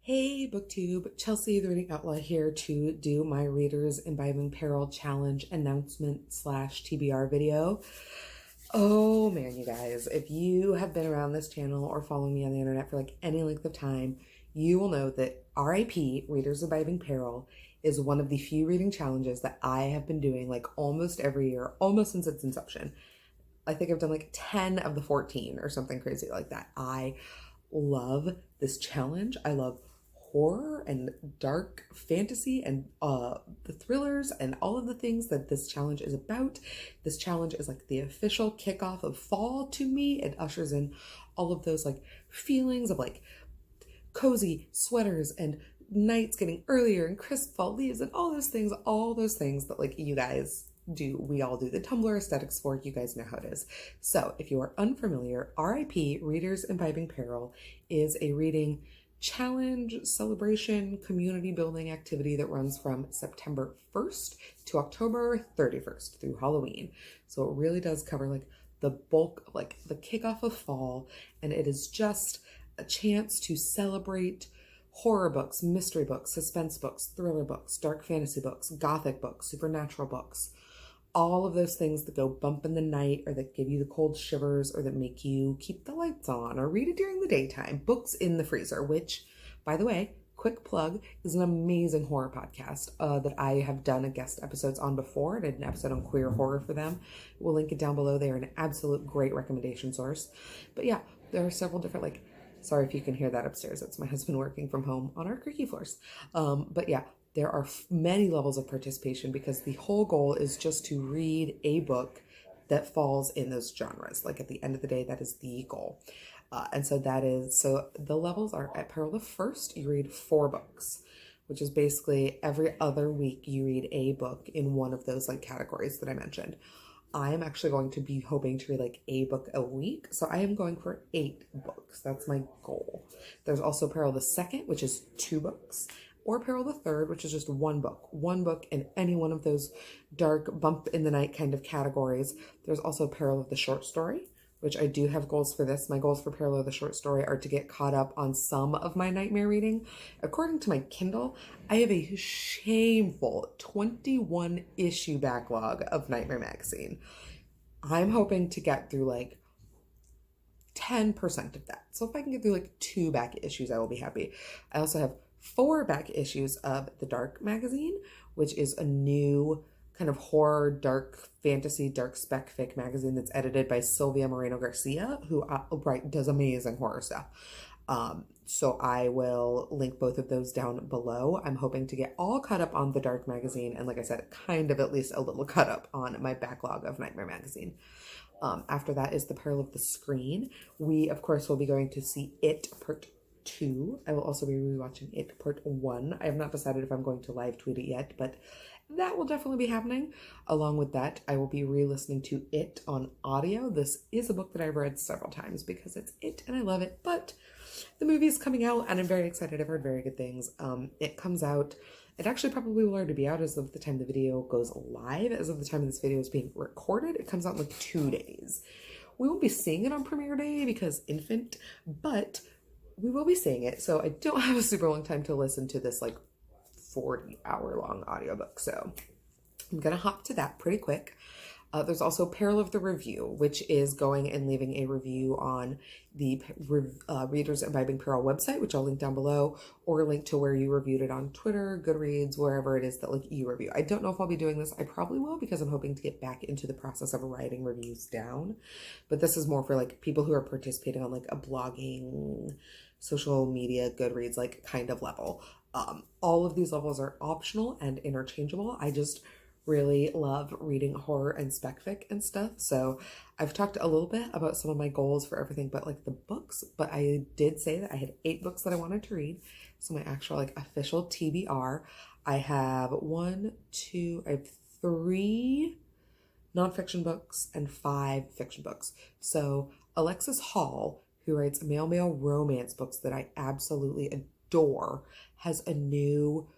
Hey BookTube, Chelsea the Reading Outlaw here to do my Readers Imbibing Peril Challenge announcement slash TBR video. Oh man, you guys, if you have been around this channel or following me on the internet for like any length of time, you will know that RIP, Readers Imbibing Peril, is one of the few reading challenges that I have been doing like almost every year, almost since its inception. I think I've done like 10 of the 14 or something crazy like that. I love this challenge. I love horror and dark fantasy and the thrillers and all of the things that this challenge is about. This challenge is like the official kickoff of fall to me. It ushers in all of those like feelings of like cozy sweaters and nights getting earlier and crisp fall leaves and all those things that like you guys do. We all do the Tumblr aesthetics for. You guys know how it is. So if you are unfamiliar, RIP, Readers Imbibing Peril, is a reading challenge, celebration, community building activity that runs from September 1st to October 31st through Halloween. So it really does cover like the bulk, like the kickoff of fall, and it is just a chance to celebrate horror books, mystery books, suspense books, thriller books, dark fantasy books, gothic books, supernatural books, all of those things that go bump in the night or that give you the cold shivers or that make you keep the lights on or read it during the daytime. Books in the Freezer, which, by the way, quick plug, is an amazing horror podcast that I have done a guest episodes on before. I did an episode on queer horror for them. We'll link it down below. They are an absolute great recommendation source. But yeah, there are several different like, sorry if you can hear that upstairs. It's my husband working from home on our creaky floors. But yeah, there are many levels of participation because the whole goal is just to read a book that falls in those genres. Like at the end of the day, that is the goal. And so the levels are at Peril the First, you read 4 books, which is basically every other week you read a book in one of those like categories that I mentioned. I am actually going to be hoping to read like a book a week. So I am going for 8 books. That's my goal. There's also Peril the Second, which is 2 books, or Peril the Third, which is just 1 book. 1 book in any one of those dark bump in the night kind of categories. There's also Peril of the Short Story, which I do have goals for this. My goals for Peril of the Short Story are to get caught up on some of my nightmare reading. According to my Kindle, I have a shameful 21 issue backlog of Nightmare Magazine. I'm hoping to get through like 10% of that. So if I can get through like 2 back issues, I will be happy. I also have 4 back issues of The Dark Magazine, which is a new kind of horror, dark fantasy, dark spec fic magazine that's edited by Sylvia Moreno Garcia, who does amazing horror stuff. So I will link both of those down below. I'm hoping to get all caught up on The Dark Magazine, and like I said, kind of at least a little caught up on my backlog of Nightmare Magazine. After that is The Peril of the Screen. We, of course, will be going to see It Part 2. I will also be rewatching It Part 1. I have not decided if I'm going to live tweet it yet, but that will definitely be happening. Along with that, I will be re-listening to It on audio. This is a book that I've read several times because it's It and I love it, but the movie is coming out and I'm very excited. I've heard very good things. It comes out, it actually probably will already be out as of the time the video goes live. As of the time this video is being recorded, it comes out in like 2 days. We won't be seeing it on premiere day because infant, but we will be seeing it. So I don't have a super long time to listen to this like 40-hour-long audiobook. So I'm going to hop to that pretty quick. There's also Peril of the Review, which is going and leaving a review on the Readers Imbibing Peril website, which I'll link down below, or a link to where you reviewed it on Twitter, Goodreads, wherever it is that like you review. I don't know if I'll be doing this. I probably will because I'm hoping to get back into the process of writing reviews down. But this is more for like people who are participating on like a blogging, social media, Goodreads, like kind of level. All of these levels are optional and interchangeable. I just really love reading horror and spec fic and stuff. So I've talked a little bit about some of my goals for everything but like the books, but I did say that I had 8 books that I wanted to read. So my actual like official TBR, I have 3 nonfiction books and 5 fiction books. So Alexis Hall, who writes male romance books that I absolutely adore, has a new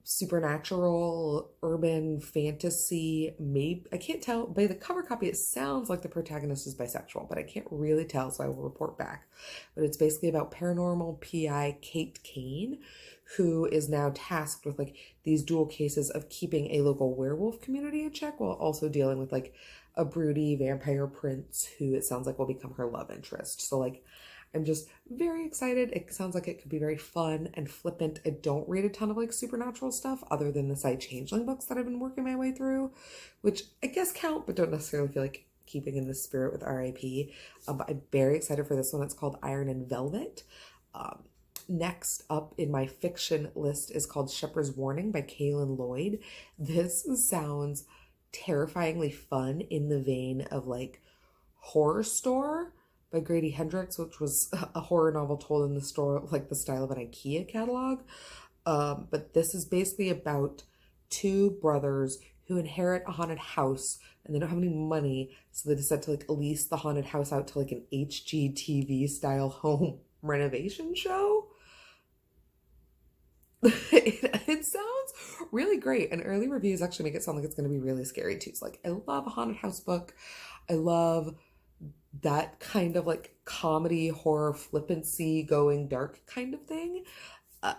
supernatural, urban fantasy, maybe, I can't tell. By the cover copy, it sounds like the protagonist is bisexual, but I can't really tell, so I will report back. But it's basically about paranormal PI Kate Kane, who is now tasked with like these dual cases of keeping a local werewolf community in check while also dealing with like a broody vampire prince who it sounds like will become her love interest. So like I'm just very excited. It sounds like it could be very fun and flippant. I don't read a ton of like supernatural stuff other than the Sight Changeling books that I've been working my way through, which I guess count, but don't necessarily feel like keeping in the spirit with RIP. But I'm very excited for this one. It's called Iron and Velvet. Next up in my fiction list is called Scheppers Warning by Kaylin Lloyd. This sounds terrifyingly fun in the vein of like Horror Store by Grady Hendrix, which was a horror novel told in the store, like the style of an IKEA catalog. But this is basically about two brothers who inherit a haunted house and they don't have any money, so they decide to like lease the haunted house out to like an HGTV style home renovation show. It sounds really great, and early reviews actually make it sound like it's going to be really scary too. So like I love a haunted house book. I love that kind of like comedy horror flippancy going dark kind of thing.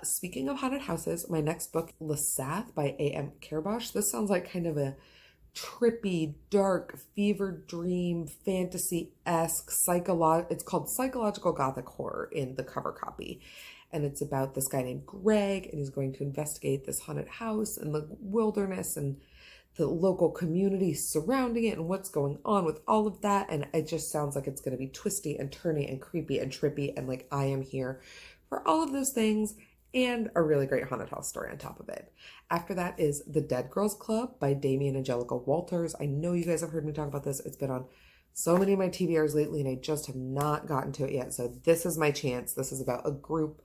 Speaking of haunted houses, my next book, Lestat by A.M. Kerbosh. This sounds like kind of a trippy, dark, fever dream, fantasy-esque, it's called psychological gothic horror in the cover copy. And it's about this guy named Greg, and he's going to investigate this haunted house and the wilderness and the local community surrounding it and what's going on with all of that. And it just sounds like it's going to be twisty and turny and creepy and trippy. And like, I am here for all of those things and a really great haunted house story on top of it. After that is The Dead Girls Club by Damien and Angelica Walters. I know you guys have heard me talk about this. It's been on so many of my TBRs lately and I just have not gotten to it yet. So this is my chance. This is about a group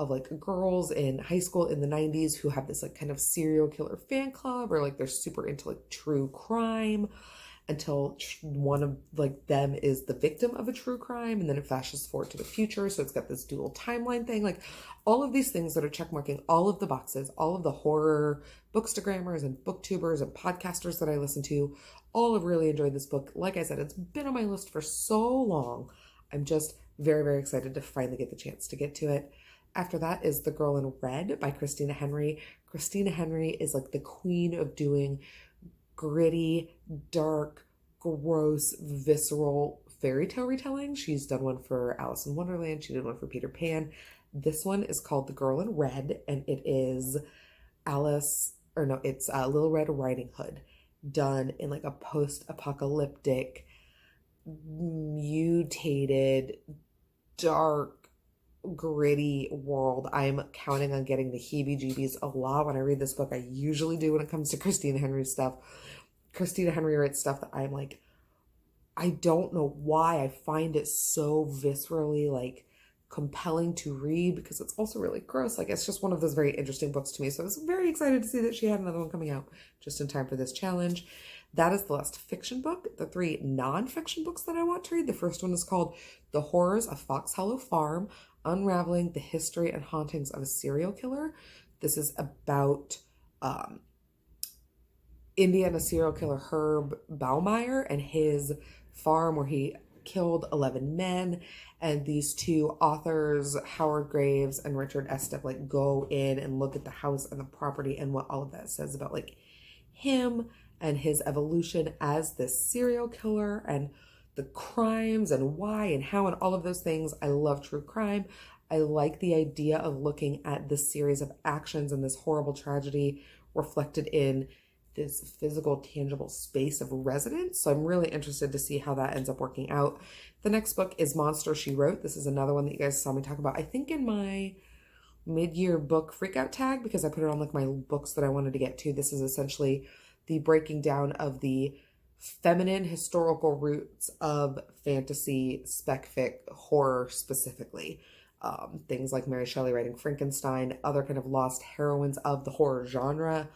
of like girls in high school in the 90s who have this like kind of serial killer fan club, or like they're super into like true crime until one of like them is the victim of a true crime, and then it flashes forward to the future. So it's got this dual timeline thing, like all of these things that are checkmarking all of the boxes, all of the horror bookstagrammers and booktubers and podcasters that I listen to, all have really enjoyed this book. Like I said, it's been on my list for so long. I'm just very, very excited to finally get the chance to get to it. After that is The Girl in Red by Christina Henry. Christina Henry is like the queen of doing gritty, dark, gross, visceral fairy tale retelling. She's done one for Alice in Wonderland. She did one for Peter Pan. This one is called The Girl in Red, and it is it's Little Red Riding Hood done in like a post-apocalyptic, mutated, dark, gritty world. I'm counting on getting the heebie-jeebies a lot when I read this book. I usually do when it comes to Christina Henry stuff. Christina Henry writes stuff that I'm like, I don't know why I find it so viscerally like compelling to read, because it's also really gross. Like it's just one of those very interesting books to me. So I was very excited to see that she had another one coming out just in time for this challenge. That is the last fiction book. The 3 non-fiction books that I want to read. The first one is called The Horrors of Fox Hollow Farm: Unraveling the History and Hauntings of a Serial Killer. This is about Indiana serial killer Herb Baumeier and his farm where he killed 11 men. And these two authors, Howard Graves and Richard Estep, like go in and look at the house and the property and what all of that says about like him and his evolution as this serial killer and the crimes and why and how and all of those things. I love true crime. I like the idea of looking at this series of actions and this horrible tragedy reflected in this physical, tangible space of residence. So I'm really interested to see how that ends up working out. The next book is Monster, She Wrote. This is another one that you guys saw me talk about, I think in my mid-year book freakout tag, because I put it on like my books that I wanted to get to. This is essentially the breaking down of the feminine historical roots of fantasy, spec fic, horror specifically. Things like Mary Shelley writing Frankenstein, other kind of lost heroines of the horror genre,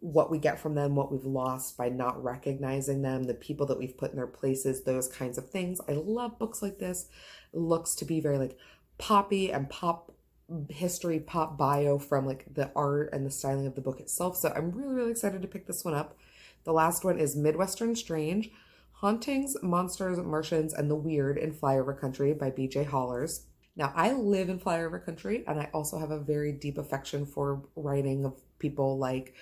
what we get from them, what we've lost by not recognizing them, the people that we've put in their places, those kinds of things. I love books like this. It looks to be very like poppy and pop history pop bio from like the art and the styling of the book itself. So I'm really, really excited to pick this one up. The last one is Midwestern Strange, Hauntings, Monsters, Martians, and the Weird in Flyover Country by B.J. Hollers. Now, I live in Flyover Country, and I also have a very deep affection for writing of people like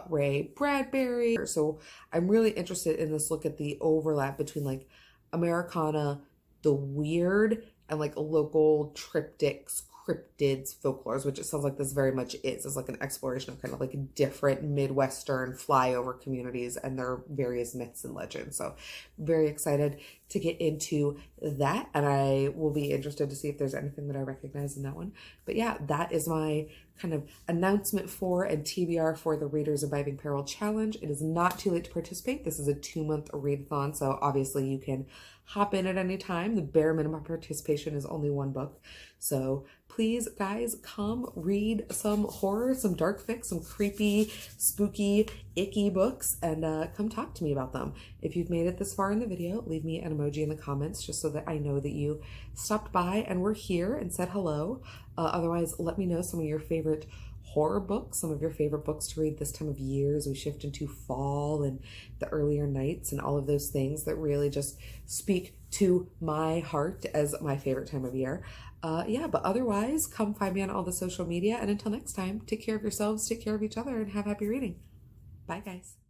Ray Bradbury. So I'm really interested in this look at the overlap between like Americana, the weird, and like local triptychs, cryptids, folklores, which it sounds like this very much is. It's like an exploration of kind of like different Midwestern flyover communities and their various myths and legends. So very excited to get into that, and I will be interested to see if there's anything that I recognize in that one. But yeah, that is my kind of announcement for and TBR for the Readers Imbibing Peril Challenge. It is not too late to participate. This is a 2-month readathon, so obviously you can hop in at any time. The bare minimum participation is only 1 book. So please, guys, come read some horror, some dark fic, some creepy, spooky, icky books, and come talk to me about them. If you've made it this far in the video, leave me an emoji in the comments just so that I know that you stopped by and were here and said hello. Otherwise, let me know some of your favorite horror books, some of your favorite books to read this time of year as we shift into fall and the earlier nights and all of those things that really just speak to my heart as my favorite time of year. Yeah, but otherwise, come find me on all the social media. And until next time, take care of yourselves, take care of each other, and have happy reading. Bye, guys.